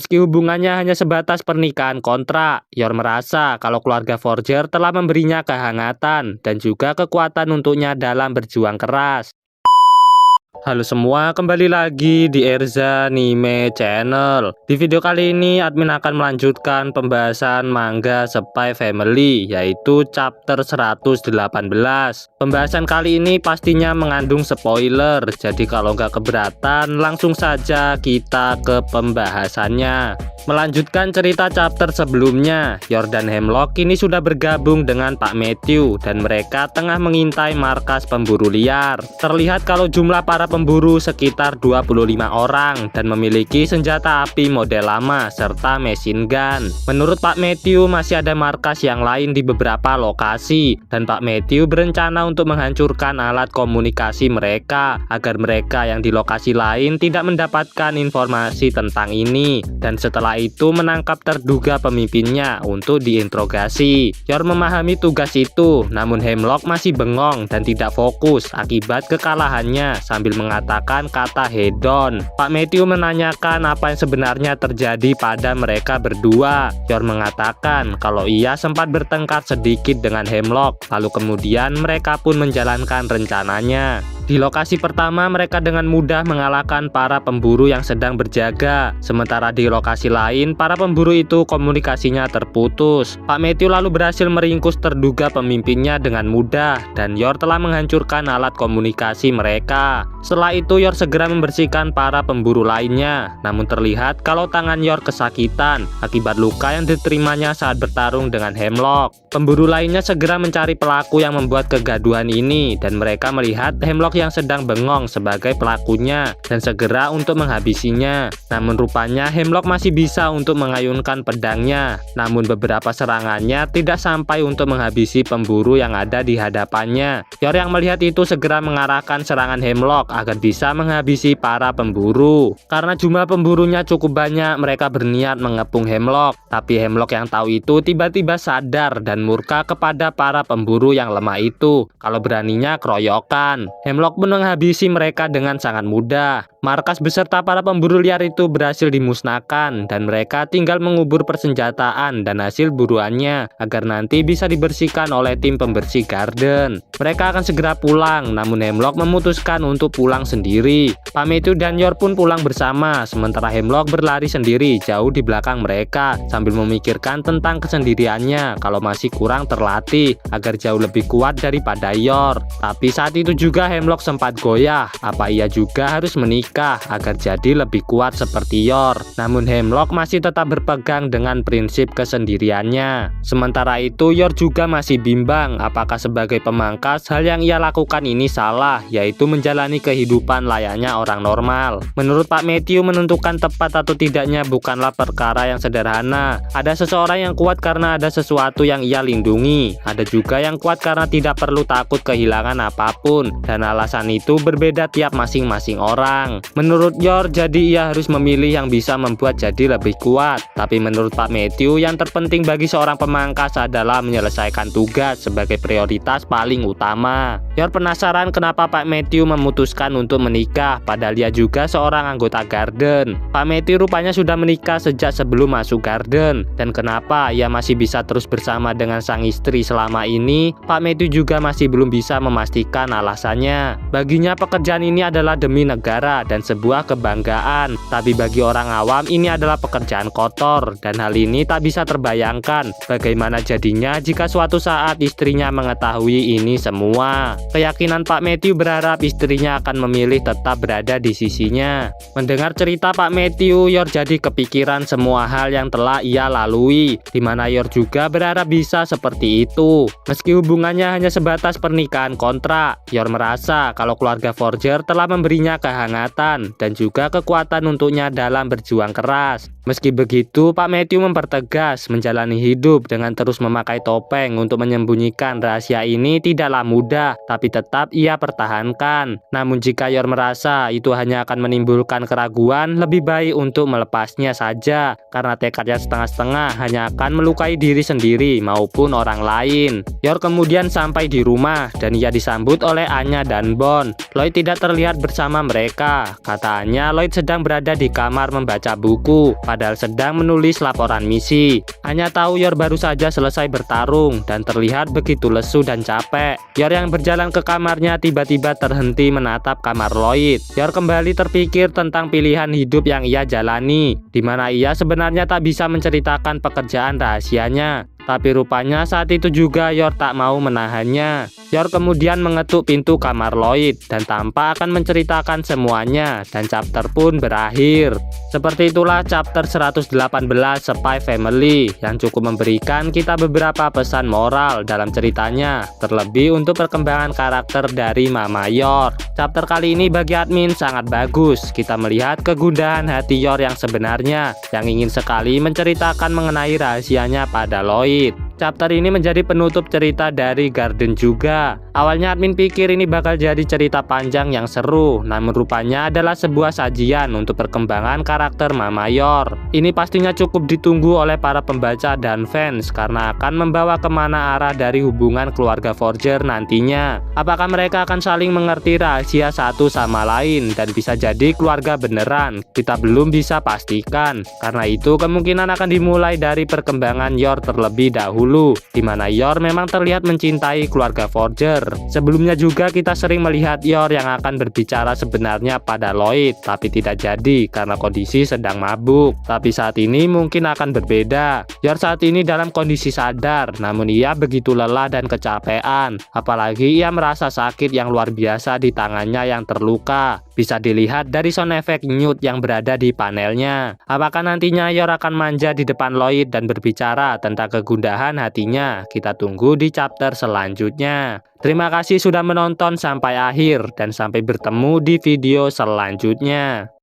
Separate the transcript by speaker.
Speaker 1: Meski hubungannya hanya sebatas pernikahan kontrak, Yor merasa kalau keluarga Forger telah memberinya kehangatan dan juga kekuatan untuknya dalam berjuang keras. Halo semua, kembali lagi di Erza Anime Channel. Di video kali ini admin akan melanjutkan pembahasan manga Spy Family, yaitu chapter 118. Pembahasan kali ini pastinya mengandung spoiler, jadi kalau nggak keberatan langsung saja kita ke pembahasannya. Melanjutkan cerita chapter sebelumnya, Yor dan Hemlock kini sudah bergabung dengan Pak Matthew dan mereka tengah mengintai markas pemburu liar. Terlihat kalau jumlah para pemburu sekitar 25 orang dan memiliki senjata api model lama serta machine gun. Menurut Pak Matthew masih ada markas yang lain di beberapa lokasi dan Pak Matthew berencana untuk menghancurkan alat komunikasi mereka agar mereka yang di lokasi lain tidak mendapatkan informasi tentang ini, dan setelah itu menangkap terduga pemimpinnya untuk diinterogasi. Yor memahami tugas itu, namun Hemlock masih bengong dan tidak fokus akibat kekalahannya sambil mengatakan kata hedon. Pak Matthew menanyakan apa yang sebenarnya terjadi pada mereka berdua. Yor mengatakan kalau ia sempat bertengkar sedikit dengan Hemlock, lalu kemudian mereka pun menjalankan rencananya. Di lokasi pertama mereka dengan mudah mengalahkan para pemburu yang sedang berjaga. Sementara di lokasi lain para pemburu itu komunikasinya terputus. Pak Matthew lalu berhasil meringkus terduga pemimpinnya dengan mudah dan Yor telah menghancurkan alat komunikasi mereka. Setelah itu Yor segera membersihkan para pemburu lainnya. Namun terlihat kalau tangan Yor kesakitan akibat luka yang diterimanya saat bertarung dengan Hemlock. Pemburu lainnya segera mencari pelaku yang membuat kegaduhan ini dan mereka melihat Hemlock yang sedang bengong sebagai pelakunya dan segera untuk menghabisinya. Namun rupanya Hemlock masih bisa untuk mengayunkan pedangnya, namun beberapa serangannya tidak sampai untuk menghabisi pemburu yang ada di hadapannya. Yor yang melihat itu segera mengarahkan serangan Hemlock agar bisa menghabisi para pemburu. Karena jumlah pemburunya cukup banyak, mereka berniat mengepung Hemlock, tapi Hemlock yang tahu itu tiba-tiba sadar dan murka kepada para pemburu yang lemah itu kalau beraninya keroyokan. Hemlock pun menghabisi mereka dengan sangat mudah. Markas beserta para pemburu liar itu berhasil dimusnahkan dan mereka tinggal mengubur persenjataan dan hasil buruannya agar nanti bisa dibersihkan oleh tim pembersih garden. Mereka akan segera pulang, namun Hemlock memutuskan untuk pulang sendiri. Pak Matthew dan Yor pun pulang bersama, sementara Hemlock berlari sendiri jauh di belakang mereka sambil memikirkan tentang kesendiriannya kalau masih kurang terlatih agar jauh lebih kuat daripada Yor. Tapi saat itu juga Hemlock sempat goyah, apa ia juga harus menikah agar jadi lebih kuat seperti Yor. Namun Hemlock masih tetap berpegang dengan prinsip kesendiriannya. Sementara itu Yor juga masih bimbang apakah sebagai pemangkas hal yang ia lakukan ini salah, yaitu menjalani kehidupan layaknya orang normal. Menurut Pak Matthew, menentukan tepat atau tidaknya bukanlah perkara yang sederhana. Ada seseorang yang kuat karena ada sesuatu yang ia lindungi, ada juga yang kuat karena tidak perlu takut kehilangan apapun, dan alasan itu berbeda tiap masing-masing orang. Menurut Yor, jadi ia harus memilih yang bisa membuat jadi lebih kuat. Tapi menurut Pak Matthew, yang terpenting bagi seorang pemangkas adalah menyelesaikan tugas sebagai prioritas paling utama. Yor penasaran kenapa Pak Matthew memutuskan untuk menikah, padahal dia juga seorang anggota garden. Pak Matthew rupanya sudah menikah sejak sebelum masuk garden, dan kenapa ia masih bisa terus bersama dengan sang istri selama ini, Pak Matthew juga masih belum bisa memastikan alasannya. Baginya pekerjaan ini adalah demi negara dan sebuah kebanggaan, tapi bagi orang awam ini adalah pekerjaan kotor, dan hal ini tak bisa terbayangkan bagaimana jadinya jika suatu saat istrinya mengetahui ini semua. Keyakinan Pak Matthew berharap istrinya akan memilih tetap berada di sisinya. Mendengar cerita Pak Matthew, Yor jadi kepikiran semua hal yang telah ia lalui, di mana Yor juga berharap bisa seperti itu. Meski hubungannya hanya sebatas pernikahan kontrak, Yor merasa kalau keluarga Forger telah memberinya kehangatan dan juga kekuatan untuknya dalam berjuang keras. Meski begitu, Pak Matthew mempertegas menjalani hidup dengan terus memakai topeng untuk menyembunyikan rahasia ini tidaklah mudah, tapi tetap ia pertahankan. Namun jika Yor merasa itu hanya akan menimbulkan keraguan, lebih baik untuk melepasnya saja, karena tekadnya setengah-setengah hanya akan melukai diri sendiri maupun orang lain. Yor kemudian sampai di rumah dan ia disambut oleh Anya dan Bon. Lloyd tidak terlihat bersama mereka. juga. Katanya Lloyd sedang berada di kamar membaca buku, padahal sedang menulis laporan misi. Anya tahu Yor baru saja selesai bertarung dan terlihat begitu lesu dan capek. Yor yang berjalan ke kamarnya tiba-tiba terhenti menatap kamar Lloyd. Yor kembali terpikir tentang pilihan hidup yang ia jalani, di mana ia sebenarnya tak bisa menceritakan pekerjaan rahasianya. Tapi rupanya saat itu juga Yor tak mau menahannya. Yor kemudian mengetuk pintu kamar Lloyd dan tampak akan menceritakan semuanya, dan chapter pun berakhir. Seperti itulah chapter 118 Spy Family yang cukup memberikan kita beberapa pesan moral dalam ceritanya, terlebih untuk perkembangan karakter dari Mama Yor. Chapter kali ini bagi admin sangat bagus. Kita melihat kegundahan hati Yor yang sebenarnya, yang ingin sekali menceritakan mengenai rahasianya pada Lloyd. Chapter ini menjadi penutup cerita dari Garden juga. Awalnya admin pikir ini bakal jadi cerita panjang yang seru, namun rupanya adalah sebuah sajian untuk perkembangan karakter Mama Yor. Ini pastinya cukup ditunggu oleh para pembaca dan fans karena akan membawa kemana arah dari hubungan keluarga Forger nantinya. Apakah mereka akan saling mengerti rahasia satu sama lain dan bisa jadi keluarga beneran? Kita belum bisa pastikan. Karena itu kemungkinan akan dimulai dari perkembangan Yor terlebih dahulu, di mana Yor memang terlihat mencintai keluarga Forger. Sebelumnya juga kita sering melihat Yor yang akan berbicara sebenarnya pada Lloyd, tapi tidak jadi karena kondisi sedang mabuk. Tapi saat ini mungkin akan berbeda. Yor saat ini dalam kondisi sadar, namun ia begitu lelah dan kecapean. Apalagi ia merasa sakit yang luar biasa di tangannya yang terluka. Bisa dilihat dari sound effect Newt yang berada di panelnya. Apakah nantinya Yor akan manja di depan Lloyd dan berbicara tentang kegundahan hatinya? Kita tunggu di chapter selanjutnya. Terima kasih sudah menonton sampai akhir dan sampai bertemu di video selanjutnya.